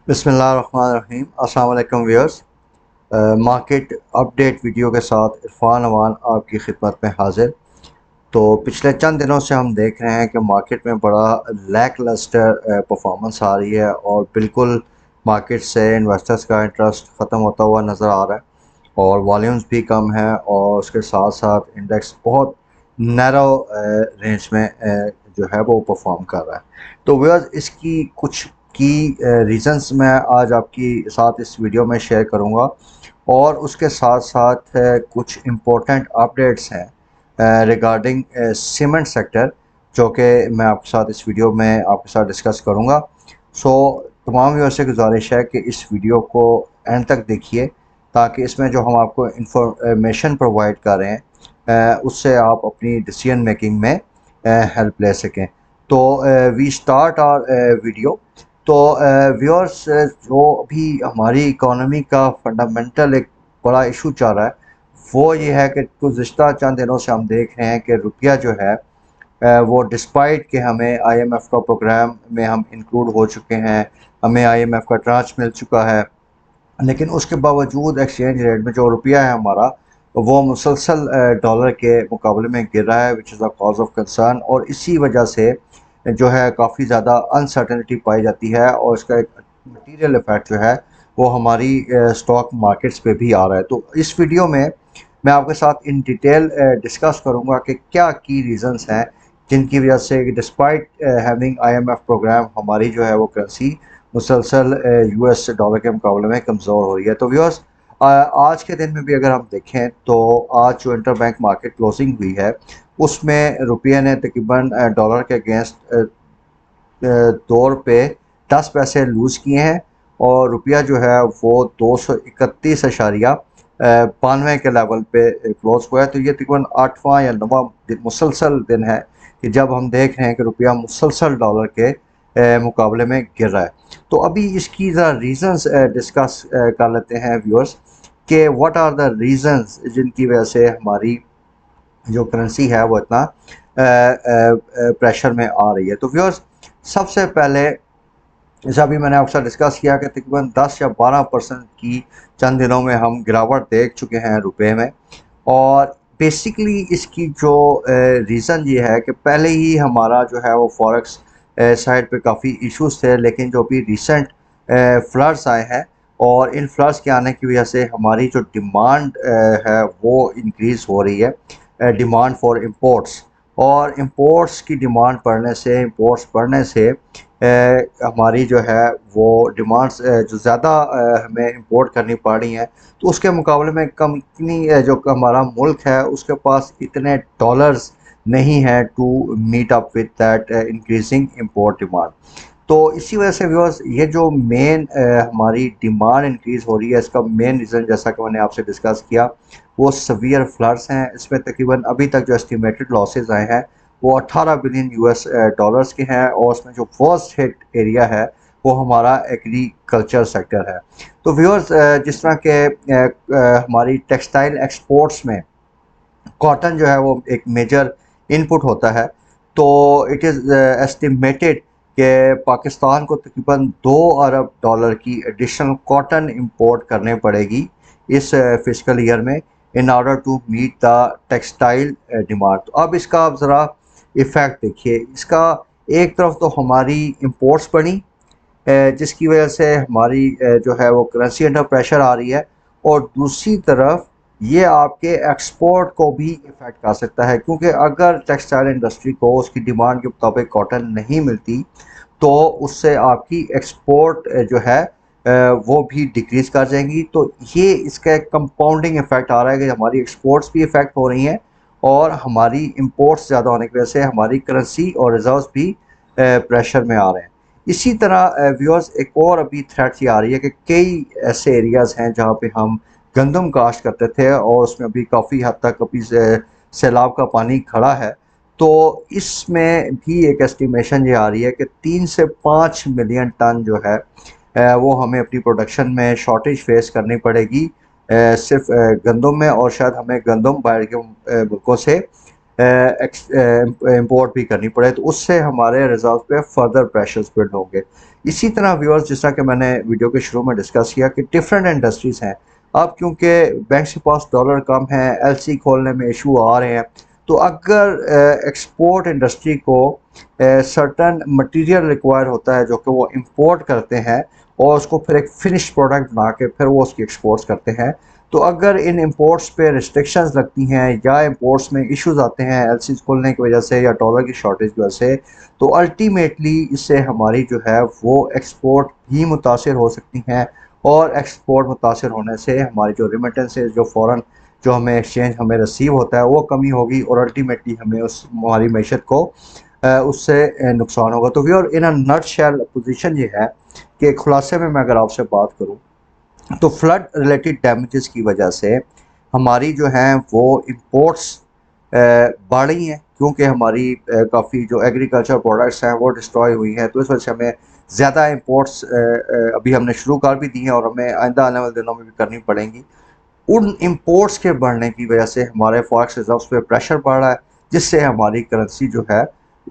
बिस्मिल्लाहिर्रहमानिर्रहीम। अस्सलाम वालेकुम व्यूअर्स। मार्केट अपडेट वीडियो के साथ इरफान अमान आपकी खिदमत में हाजिर। तो पिछले चंद दिनों से हम देख रहे हैं कि मार्केट में बड़ा लैक लस्टर परफॉर्मेंस आ रही है और बिल्कुल मार्केट से इन्वेस्टर्स का इंटरेस्ट ख़त्म होता हुआ नज़र आ रहा है और वॉल्यूम्स भी कम है और उसके साथ साथ इंडेक्स बहुत नैरो रेंज में जो है वो परफॉर्म कर रहा है। तो व्यूअर्स, इसकी कुछ की रीज़न्स मैं आज आपकी साथ इस वीडियो में शेयर करूंगा और उसके साथ साथ कुछ इम्पोर्टेंट अपडेट्स हैं रिगार्डिंग सीमेंट सेक्टर, जो कि मैं आपके साथ इस वीडियो में आपके साथ डिस्कस करूंगा। सो तमाम व्यूअर्स से गुजारिश है कि इस वीडियो को एंड तक देखिए ताकि इसमें जो हम आपको इंफॉर्मेशन प्रोवाइड कर रहे हैं उससे आप अपनी डिसीजन मेकिंग में हेल्प ले सकें। तो वी स्टार्ट आवर वीडियो। तो व्यूअर्स, जो अभी हमारी इकोनॉमी का फंडामेंटल एक बड़ा इशू चल रहा है वो ये है कि गुज़िश्ता चंद दिनों से हम देख रहे हैं कि रुपया जो है वो डिस्पाइट कि हमें आईएमएफ का प्रोग्राम में हम इंक्लूड हो चुके हैं, हमें आईएमएफ का ट्रांच मिल चुका है, लेकिन उसके बावजूद एक्सचेंज रेट में जो रुपया है हमारा वो मुसलसल डॉलर के मुकाबले में गिर रहा है, which is a cause of concern. और इसी वजह से जो है काफ़ी ज़्यादा अनसर्टेनिटी पाई जाती है और इसका एक मटीरियल इफेक्ट जो है वो हमारी स्टॉक मार्केट्स पे भी आ रहा है। तो इस वीडियो में मैं आपके साथ इन डिटेल डिस्कस करूंगा कि क्या की रीज़न्स हैं जिनकी वजह से डिस्पाइट हैविंग आईएमएफ प्रोग्राम हमारी जो है वो करेंसी मुसलसल यूएस डॉलर के मुकाबले में कमज़ोर हो रही है। तो व्यूअर्स, आज के दिन में भी अगर हम देखें तो आज जो इंटर बैंक मार्केट क्लोजिंग हुई है उसमें रुपये ने तकरीबन डॉलर के अगेंस्ट तौर पे 10 पैसे लूज़ किए हैं और रुपया जो है वो 231.92 के लेवल पे क्लोज हुआ है। तो ये तकरीबन 8वां या 9वां मुसलसल दिन है कि जब हम देख रहे हैं कि रुपया मुसलसल डॉलर के मुकाबले में गिर रहा है। तो अभी इसकी ज़रा रीज़न्स डिस्कस कर लेते हैं व्यूअर्स कि व्हाट आर द रीज़न्स जिनकी वजह से हमारी जो करेंसी है वो इतना प्रेशर में आ रही है। तो व्यूअर्स, सबसे पहले जैसा अभी मैंने आपके साथ डिस्कस किया कि तकरीबन 10 या 12% की चंद दिनों में हम गिरावट देख चुके हैं रुपए में। और बेसिकली इसकी जो रीज़न ये है कि पहले ही हमारा जो है वो फॉरेक्स साइड पे काफ़ी इश्यूज थे, लेकिन जो अभी रिसेंट फ्लड्स आए हैं और इन फ्लड्स के आने की वजह से हमारी जो डिमांड है वो इंक्रीज़ हो रही है, डिमांड फॉर इम्पोर्ट्स। और इम्पोर्ट्स की डिमांड बढ़ने से, इम्पोर्ट्स बढ़ने से हमारी जो है वो डिमांड्स जो ज़्यादा हमें इंपोर्ट करनी पड़ रही हैं, तो उसके मुकाबले में कंपनी जो हमारा मुल्क है उसके पास इतने डॉलर्स नहीं है to meet up with that increasing import demand. तो इसी वजह से व्यूअर्स, ये जो मेन हमारी डिमांड इंक्रीज़ हो रही है इसका मेन रीज़न, जैसा कि मैंने आपसे डिस्कस किया, वो सवियर फ्लड्स हैं। इसमें तकरीबन अभी तक जो एस्टिमेटेड लॉसेस आए हैं वो 18 बिलियन यूएस डॉलर्स के हैं और उसमें जो फर्स्ट हिट एरिया है वो हमारा एग्रीकल्चर सेक्टर है। तो व्यूअर्स, जिस तरह के हमारी टेक्सटाइल एक्सपोर्ट्स में कॉटन जो है वो एक मेजर इनपुट होता है, तो इट इज़ एस्टिमेटेड कि पाकिस्तान को तकरीबन 2 अरब डॉलर की एडिशनल कॉटन इंपोर्ट करने पड़ेगी इस फिजिकल ईयर में in order to meet the textile demand. तो अब इसका आप ज़रा इफ़ेक्ट देखिए। इसका एक तरफ तो हमारी इंपोर्ट्स बढ़ी जिसकी वजह से हमारी जो है वो करेंसी अंडर प्रेशर आ रही है, और दूसरी तरफ ये आपके एक्सपोर्ट को भी इफ़ेक्ट कर सकता है, क्योंकि अगर टेक्सटाइल इंडस्ट्री को उसकी डिमांड के मुताबिक कॉटन नहीं मिलती तो उससे आपकी एक्सपोर्ट जो है वो भी डिक्रीज़ कर जाएंगी। तो ये इसका एक कंपाउंडिंग इफ़ेक्ट आ रहा है कि हमारी एक्सपोर्ट्स भी इफ़ेक्ट हो रही हैं और हमारी इंपोर्ट्स ज़्यादा होने की वजह से हमारी करेंसी और रिजर्व्स भी प्रेशर में आ रहे हैं। इसी तरह व्यूअर्स, एक और अभी थ्रेट ये आ रही है कि कई ऐसे एरियाज़ हैं जहाँ पे हम गंदम काश्त करते थे और उसमें अभी काफ़ी हद तक अभी सैलाब का पानी खड़ा है। तो इसमें भी एक एस्टिमेशन ये आ रही है कि 3 से 5 मिलियन टन जो है वो हमें अपनी प्रोडक्शन में शॉर्टेज फेस करनी पड़ेगी सिर्फ गंदम में, और शायद हमें गंदम बाहर के मुल्कों से इंपोर्ट भी करनी पड़े, तो उससे हमारे रिजर्व पे फर्दर प्रेशर्स बिल्ड होंगे। इसी तरह व्यूअर्स, जिस तरह कि मैंने वीडियो के शुरू में डिस्कस किया कि डिफरेंट इंडस्ट्रीज़ हैं, अब क्योंकि बैंक के पास डॉलर कम है, एलसी खोलने में इशू आ रहे हैं, तो अगर एक्सपोर्ट इंडस्ट्री को सर्टन मटेरियल रिक्वायर होता है जो कि वो इंपोर्ट करते हैं और उसको फिर एक फिनिश प्रोडक्ट बना के फिर वो उसकी एक्सपोर्ट्स करते हैं, तो अगर इन इंपोर्ट्स पे रिस्ट्रिक्शंस लगती हैं या इंपोर्ट्स में इश्यूज आते हैं एलसीज खोलने की वजह से या डॉलर की शॉर्टेज की वजह से, तो अल्टीमेटली इससे हमारी जो है वो एक्सपोर्ट भी मुतासर हो सकती हैं, और एक्सपोर्ट मुतासर होने से हमारी जो रिमिटेंसेज जो फ़ौरन जो हमें एक्सचेंज हमें रिसीव होता है वो कमी होगी, और अल्टीमेटली हमें उस हमारी मैशत को उससे नुकसान होगा। तो वी और इन अ नट शेल पोजिशन ये है कि खुलासे में मैं अगर आपसे बात करूँ, तो फ्लड रिलेटेड डैमेजेस की वजह से हमारी जो हैं वो इंपोर्ट्स बढ़ रही हैं, क्योंकि हमारी काफ़ी जो एग्रीकल्चर प्रोडक्ट्स हैं वो डिस्ट्रॉय हुई हैं, तो इस वजह से हमें ज़्यादा इंपोर्ट्स अभी हमने शुरू कर भी दी हैं और हमें आइंदा आने वाले दिनों में भी करनी पड़ेंगी। उन इंपोर्ट्स के बढ़ने की वजह से हमारे फॉरेक्स रिजर्व्स पे प्रेशर पड़ रहा है, जिससे हमारी करेंसी जो है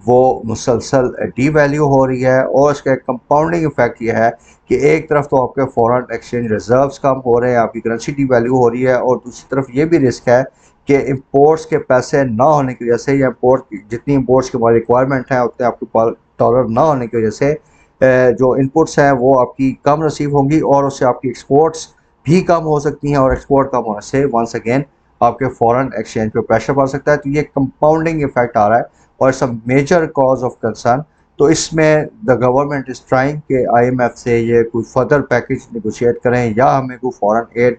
वो मुसलसल डीवैल्यू हो रही है, और इसका एक कंपाउंडिंग इफेक्ट ये है कि एक तरफ तो आपके फॉरेन एक्सचेंज रिजर्व्स कम हो रहे हैं, आपकी करेंसी डीवैल्यू हो रही है, और दूसरी तरफ ये भी रिस्क है कि इंपोर्ट्स के पैसे ना होने की वजह से, या इंपोर्ट जितनी इंपोर्ट्स की हमारी रिक्वायरमेंट है उतने आपके पास डॉलर ना होने की वजह से जो इनपुट्स हैं वो आपकी कम रिसीव होंगी, और उससे आपकी एक्सपोर्ट्स भी कम हो सकती हैं, और एक्सपोर्ट कम होने से वंस अगेन आपके फॉरेन एक्सचेंज पे प्रेशर पड़ सकता है। तो ये कंपाउंडिंग इफेक्ट आ रहा है और it's a major cause of concern. तो इसमें द गवर्नमेंट इज ट्राइंग के आईएमएफ से ये कोई फर्दर पैकेज निगोशिएट करें या हमें कोई फॉरेन एड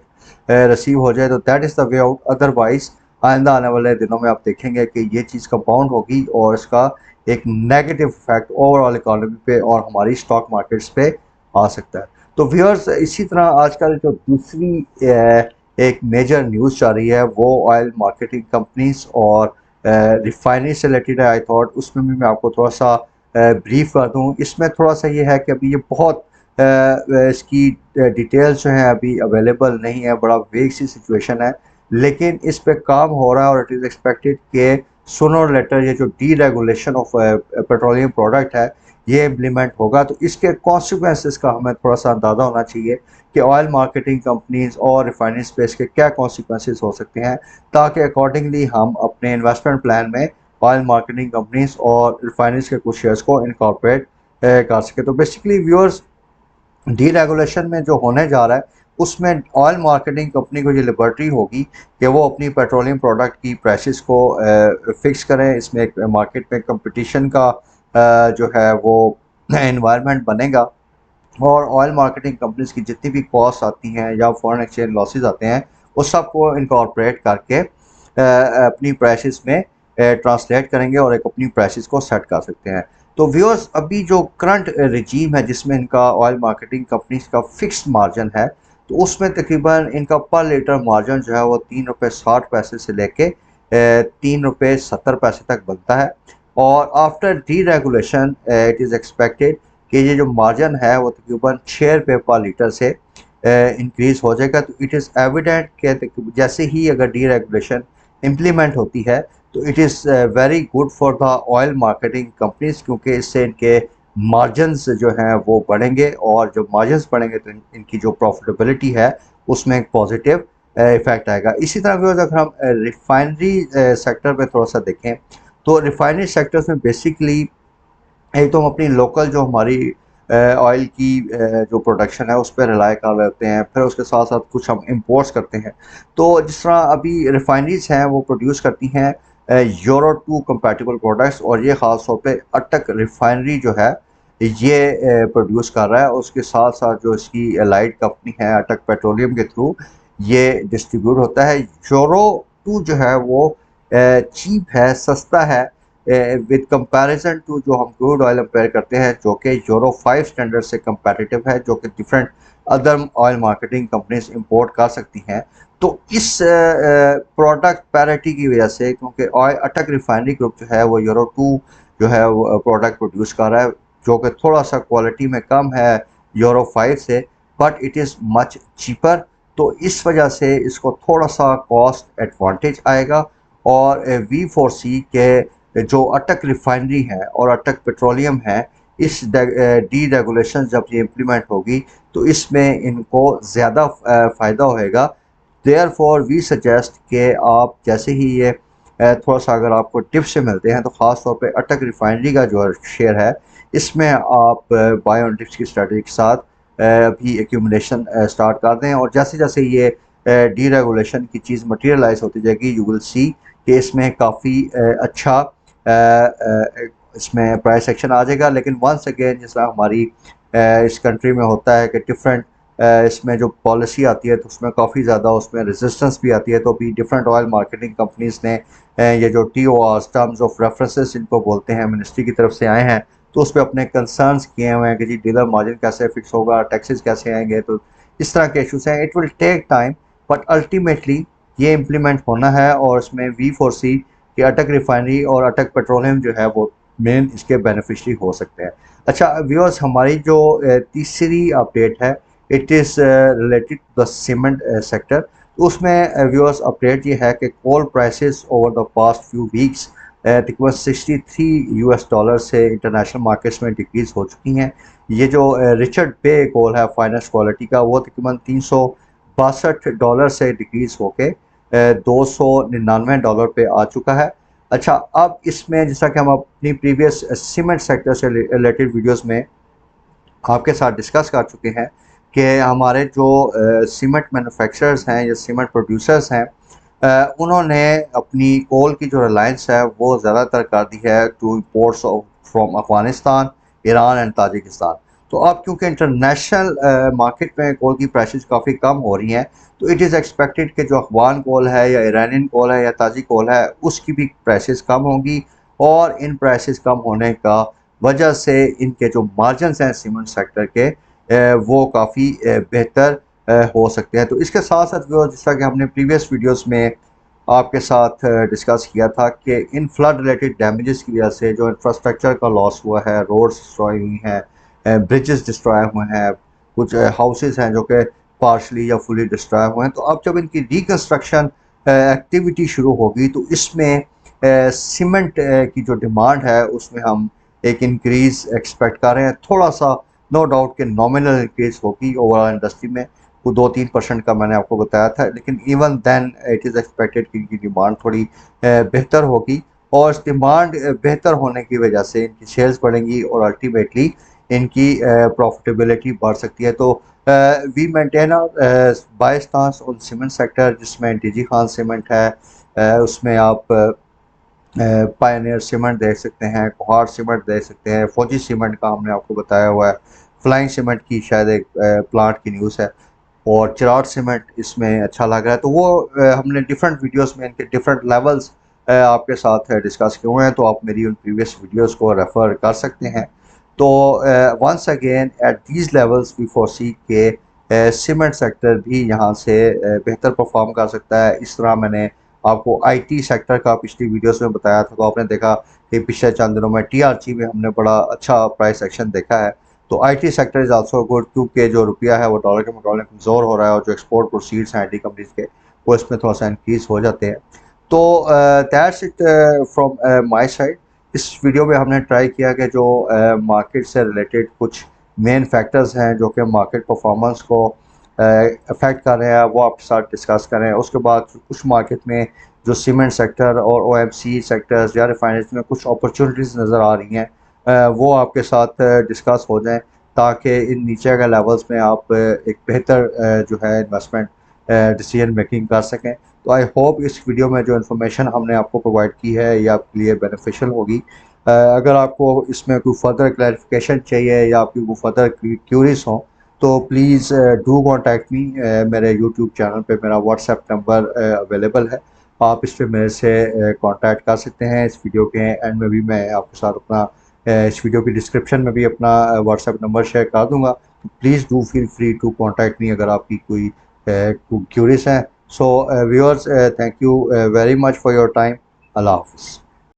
रिसीव हो जाए, तो that is the way out. Otherwise आइंदा आने वाले दिनों में आप देखेंगे कि ये चीज़ कंपाउंड होगी और इसका एक नेगेटिव इफेक्ट ओवरऑल इकोनॉमी पे और हमारी स्टॉक मार्केट्स पे आ सकता है। तो व्यूअर्स, इसी तरह आजकल जो दूसरी एक मेजर न्यूज़ चल रही है वो ऑयल मार्केटिंग कंपनीज और रिफाइनरी से रिलेटेड है। आई थॉट उसमें भी मैं आपको थोड़ा सा ब्रीफ कर दूं। इसमें थोड़ा सा ये है कि अभी ये बहुत इसकी डिटेल्स जो हैं अभी अवेलेबल नहीं है, बड़ा वेग सी सिचुएशन है, लेकिन इस पे काम हो रहा है और इट इज़ एक्सपेक्टेड कि सूनर और लेटर ये जो D regulation of petroleum product है ये इम्प्लीमेंट होगा, तो इसके कॉन्सिक्वेंसेस का हमें थोड़ा सा अंदाज़ा होना चाहिए कि ऑयल मार्केटिंग कंपनीज और रिफाइनरी स्पेस के क्या कॉन्सिक्वेंसेस हो सकते हैं, ताकि अकॉर्डिंगली हम अपने इन्वेस्टमेंट प्लान में ऑयल मार्केटिंग कंपनीज और रिफाइनरीज के कुछ शेयर्स को इनकॉर्पोरेट कर सके। तो बेसिकली व्यूअर्स, डी रेगुलेशन में जो होने जा रहा है उसमें ऑयल मार्केटिंग कंपनी को ये लिबर्टी होगी कि वो अपनी पेट्रोलियम प्रोडक्ट की प्राइसेस को फिक्स करें। इसमें एक मार्केट में कंपटीशन का जो है वो एनवायरनमेंट बनेगा, और ऑयल मार्केटिंग कंपनीज की जितनी भी कॉस्ट आती हैं या फॉरेन एक्सचेंज लॉसेस आते हैं उस सब को इनकॉर्पोरेट करके अपनी प्राइसेस में ट्रांसलेट करेंगे और एक अपनी प्राइसेस को सेट कर सकते हैं। तो व्यूअर्स, अभी जो करंट रिजीम है जिसमें इनका ऑयल मार्केटिंग कंपनीज का फिक्स्ड मार्जिन है, तो उसमें तकरीबन इनका पर लीटर मार्जिन जो है वो ₹3.60 से लेके ₹3.70 तक बनता है, और after D regulation it is expected कि ये जो मार्जिन है वो तकरीबन ₹6 पर लीटर से इंक्रीज़ हो जाएगा। तो इट इज़ एविडेंट कि जैसे ही अगर डी रेगुलेशन इम्प्लीमेंट होती है तो it is very good for the oil marketing companies, क्योंकि इससे इनके मार्जिन्स जो हैं वो बढ़ेंगे, और जब मार्जिन्स बढ़ेंगे तो इनकी जो प्रॉफिटेबिलिटी है उसमें एक पॉजिटिव इफेक्ट आएगा। इसी तरह भी अगर हम रिफाइनरी सेक्टर पे थोड़ा सा देखें, तो रिफाइनरी सेक्टर्स में बेसिकली एक तो हम अपनी लोकल जो हमारी ऑयल की जो प्रोडक्शन है उस पर रिलाई कर लेते हैं, फिर उसके साथ साथ कुछ हम इंपोर्ट्स करते हैं। तो जिस तरह अभी रिफाइनरीज हैं वो प्रोड्यूस करती हैं यूरो 2 कंपैटिबल प्रोडक्ट्स, और ये ख़ास तौर पे अटक रिफाइनरी जो है ये प्रोड्यूस कर रहा है। उसके साथ साथ जो इसकी एलाइड कंपनी है अटक पेट्रोलियम के थ्रू ये डिस्ट्रीब्यूट होता है। यूरो 2 जो है वो चीप है, सस्ता है विद कंपैरिजन टू जो हम क्रूड ऑयल कंपेयर करते हैं जो कि यूरो 5 स्टैंडर्ड से कंपैटिटिव है, जो कि different other oil marketing companies import कर सकती हैं। तो इस प्रोडक्ट पैरिटी की वजह से, क्योंकि ऑयल अटक रिफाइनरी ग्रुप जो है वो यूरो 2 जो है वो प्रोडक्ट प्रोड्यूस कर रहा है, जो कि थोड़ा सा क्वालिटी में कम है यूरो 5 से, but it is much cheaper. तो इस वजह से इसको थोड़ा सा कॉस्ट एडवांटेज आएगा, और V4C के जो अटक रिफाइनरी है और अटक पेट्रोलियम है, इस डी रेगुलेशन जब ये इम्प्लीमेंट होगी तो इसमें इनको ज़्यादा फ़ायदा होएगा। देयर फॉर वी सजेस्ट कि आप जैसे ही ये थोड़ा सा अगर आपको टिप्स से मिलते हैं तो ख़ास तौर पे अटक रिफाइनरी का जो शेयर है इसमें आप बाय ऑन डिप्स की स्ट्रेटजी के साथ भी एक्यूमुलेशन स्टार्ट कर दें, और जैसे जैसे ये डी रेगुलेशन की चीज़ मटीरियलाइज होती जाएगी यू विल सी कि इसमें काफ़ी अच्छा इसमें प्राइस एक्शन आ जाएगा। लेकिन वंस अगेन जैसा हमारी इस कंट्री में होता है कि डिफरेंट इसमें जो पॉलिसी आती है तो उसमें काफ़ी ज़्यादा उसमें रेजिस्टेंस भी आती है। तो अभी डिफरेंट ऑयल मार्केटिंग कंपनीज ने ये जो TORs टर्म्स ऑफ रेफरेंसेस इनको बोलते हैं मिनिस्ट्री की तरफ से आए हैं, तो उस पर अपने कंसर्न्स किए हुए हैं कि जी डीलर मार्जिन कैसे फिक्स होगा, टैक्सेस कैसे आएंगे, तो इस तरह के इशूज़ हैं। It will take time but ultimately ये इम्प्लीमेंट होना है, और इसमें V4C कि अटक रिफाइनरी और अटक पेट्रोलियम जो है वो मेन इसके बेनिफिशरी हो सकते हैं। अच्छा व्यूअर्स, हमारी जो तीसरी अपडेट है it is related to the cement sector. उसमें व्यूअर्स अपडेट ये है कि coal prices over the past few weeks तकरीबन $63 से इंटरनेशनल मार्केट्स में डिक्रीज़ हो चुकी हैं। ये जो रिचर्ड बे कोल है फाइनेंस क्वालिटी का, वो तकरीबन $362 से डिक्रीज़ होके $299 पे आ चुका है। अच्छा, अब इसमें जैसा कि हम अपनी प्रीवियस सीमेंट सेक्टर से रिलेटेड वीडियोस में आपके साथ डिस्कस कर चुके हैं कि हमारे जो सीमेंट मैन्युफैक्चरर्स हैं या सीमेंट प्रोड्यूसर्स हैं, उन्होंने अपनी कोल की जो रिलायंस है वो ज़्यादातर कर दी है to imports from Afghanistan, Iran and Tajikistan. तो अब क्योंकि इंटरनेशनल मार्केट में कोल की प्राइसेस काफ़ी कम हो रही हैं, तो इट इज़ एक्सपेक्टेड कि जो अफगान कोल है या ईरानियन कोल है या ताजिक कोल है उसकी भी प्राइसेस कम होंगी, और इन प्राइसेस कम होने का वजह से इनके जो मार्जिन्स हैं सीमेंट सेक्टर के वो काफ़ी बेहतर हो सकते हैं। तो इसके साथ साथ वो जैसा कि हमने प्रीवियस वीडियोस में आपके साथ डिस्कस किया था कि इन फ्लड रिलेटेड डैमेजेस की वजह से जो इंफ्रास्ट्रक्चर का लॉस हुआ है, रोड्स डिस्ट्रॉय हुई हैं, ब्रिजेस डिस्ट्रॉय हुए हैं, कुछ हाउसेस हैं जो कि पार्शली या फुली डिस्ट्रॉय हुए हैं। तो अब जब इनकी रिकन्स्ट्रक्शन एक्टिविटी शुरू होगी तो इसमें सीमेंट की जो डिमांड है उसमें हम एक इंक्रीज़ एक्सपेक्ट कर रहे हैं। थोड़ा सा नो डाउट कि नॉमिनल इंक्रीज होगी ओवरऑल इंडस्ट्री में, वो 2-3% का मैंने आपको बताया था, लेकिन even then it is expected कि इनकी डिमांड थोड़ी बेहतर होगी, और इस डिमांड बेहतर होने की वजह से इनकी सेल्स बढ़ेंगी और अल्टीमेटली इनकी प्रॉफिटेबिलिटी बढ़ सकती है। तो we maintain buy stance on cement sector, जिसमें DG खान सीमेंट है, उसमें आप पायनियर सीमेंट देख सकते हैं, कोहाट सीमेंट देख सकते हैं, फौजी सीमेंट का हमने आपको बताया हुआ है, फ्लाइंग सीमेंट की शायद एक प्लांट की न्यूज़ है, और चिराट सीमेंट इसमें अच्छा लग रहा है। तो वो हमने डिफरेंट वीडियोस में इनके डिफरेंट लेवल्स आपके साथ डिस्कस किए हुए हैं, तो आप मेरी उन प्रीवियस वीडियोस को रेफ़र कर सकते हैं। तो once again at these levels we foresee के सीमेंट सेक्टर भी यहाँ से बेहतर परफॉर्म कर सकता है। इस तरह मैंने आपको IT सेक्टर का पिछली वीडियोस में बताया था, तो आपने देखा कि पिछले चंद दिनों में TRG में हमने बड़ा अच्छा प्राइस एक्शन देखा है। तो IT sector is also good, क्योंकि जो रुपया है वो डॉलर के मुकाबले कमज़ोर हो रहा है, और जो एक्सपोर्ट प्रोसीड्स हैं IT कंपनीज के वो इसमें थोड़ा सा इंक्रीज़ हो जाते हैं। तो that's it from my side. इस वीडियो में हमने ट्राई किया कि जो मार्केट से रिलेटेड कुछ मेन फैक्टर्स हैं जो कि मार्केट परफॉर्मेंस को अफेक्ट कर रहे हैं वो आपके साथ डिस्कस करें। उसके बाद कुछ मार्केट में जो सीमेंट सेक्टर और OMC सेक्टर्स या रिफाइनरीज में कुछ अपॉर्चुनिटीज़ नज़र आ रही हैं, वो आपके साथ डिस्कस हो जाएं, ताकि इन नीचे के लेवल्स में आप एक बेहतर जो है इन्वेस्टमेंट डिसीजन मेकिंग कर सकें। तो आई होप इस वीडियो में जो इन्फॉर्मेशन हमने आपको प्रोवाइड की है ये आपके लिए बेनिफिशियल होगी। अगर आपको इसमें कोई फर्दर क्लैरिफिकेशन चाहिए या आपकी कोई फर्दर क्यूरीज हो तो प्लीज़ डू कॉन्टैक्ट मी। मेरे यूट्यूब चैनल पे मेरा व्हाट्सएप नंबर अवेलेबल है, आप इस पर मेरे से कांटेक्ट कर सकते हैं। इस वीडियो के एंड में भी मैं आपके साथ अपना इस वीडियो की डिस्क्रिप्शन में भी अपना व्हाट्सएप नंबर शेयर कर दूंगा। तो please do feel free to contact me अगर आपकी कोई क्यूरीज हैं। So viewers, thank you very much for your time. अल्लाह हाफ़िज़।